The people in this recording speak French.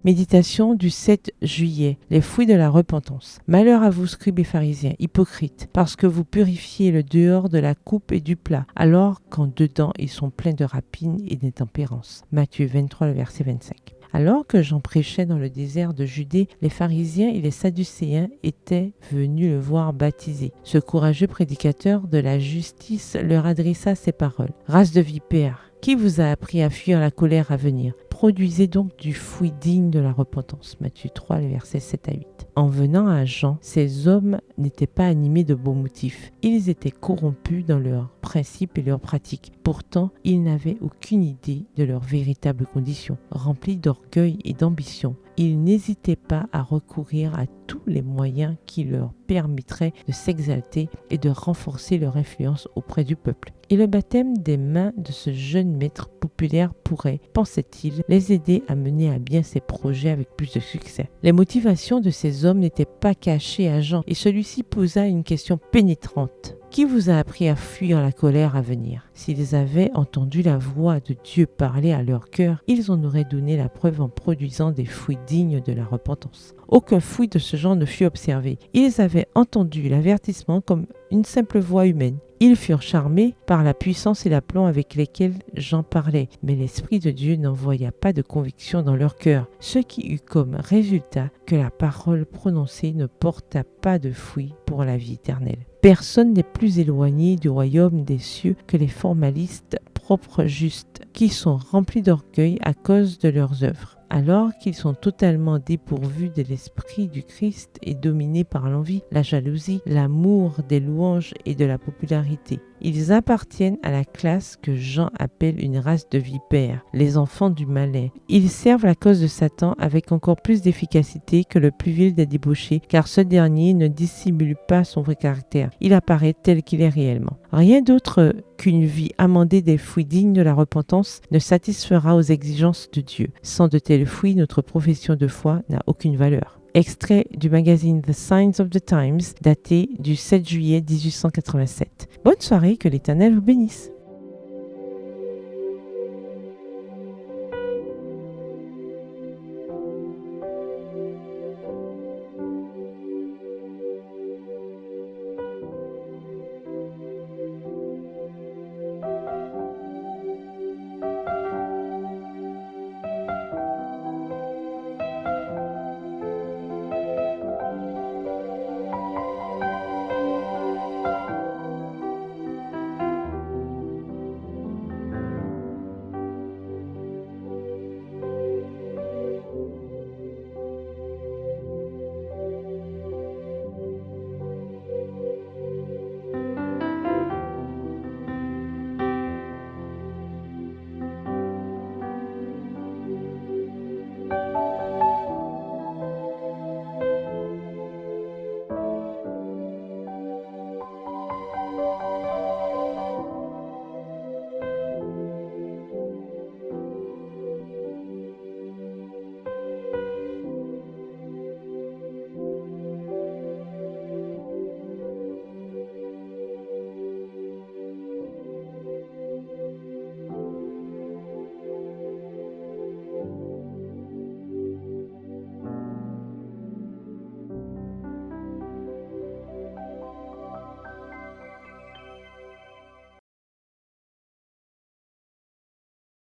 Méditation du 7 juillet, les fruits de la repentance. Malheur à vous, scribes et pharisiens, hypocrites, parce que vous purifiez le dehors de la coupe et du plat, alors qu'en dedans ils sont pleins de rapines et d'intempérance. Matthieu 23, le verset 25. Alors que Jean prêchait dans le désert de Judée, les pharisiens et les sadducéens étaient venus le voir baptiser. Ce courageux prédicateur de la justice leur adressa ces paroles. « Race de vipères, qui vous a appris à fuir la colère à venir ? Produisez donc du fruit digne de la repentance. » Matthieu 3, les versets 7 à 8. En venant à Jean, ces hommes n'étaient pas animés de beaux motifs. Ils étaient corrompus dans leurs principes et leurs pratiques. Pourtant, ils n'avaient aucune idée de leurs véritables conditions. Remplis d'orgueil et d'ambition, ils n'hésitaient pas à recourir à tous les moyens qui leur permettraient de s'exalter et de renforcer leur influence auprès du peuple. Et le baptême des mains de ce jeune maître populaire pourrait, pensait-il, les aider à mener à bien ses projets avec plus de succès. Les motivations de ces hommes n'étaient pas cachées à Jean et celui-ci posa une question pénétrante. Qui vous a appris à fuir la colère à venir ? S'ils avaient entendu la voix de Dieu parler à leur cœur, ils en auraient donné la preuve en produisant des fruits dignes de la repentance. Aucun fruit de ce genre ne fut observé. Ils avaient entendu l'avertissement comme une simple voix humaine. Ils furent charmés par la puissance et l'aplomb avec lesquels Jean parlait, mais l'Esprit de Dieu n'envoya pas de conviction dans leur cœur, ce qui eut comme résultat que la parole prononcée ne porta pas de fruit pour la vie éternelle. Personne n'est plus éloigné du royaume des cieux que les formalistes propres justes, qui sont remplis d'orgueil à cause de leurs œuvres. Alors qu'ils sont totalement dépourvus de l'esprit du Christ et dominés par l'envie, la jalousie, l'amour des louanges et de la popularité. Ils appartiennent à la classe que Jean appelle une race de vipères, les enfants du malin. Ils servent la cause de Satan avec encore plus d'efficacité que le plus vil des débauchés, car ce dernier ne dissimule pas son vrai caractère. Il apparaît tel qu'il est réellement. Rien d'autre qu'une vie amendée des fruits dignes de la repentance ne satisfera aux exigences de Dieu. Sans de tels fruits, notre profession de foi n'a aucune valeur. Extrait du magazine The Signs of the Times, daté du 7 juillet 1887. Bonne soirée, que l'Éternel vous bénisse.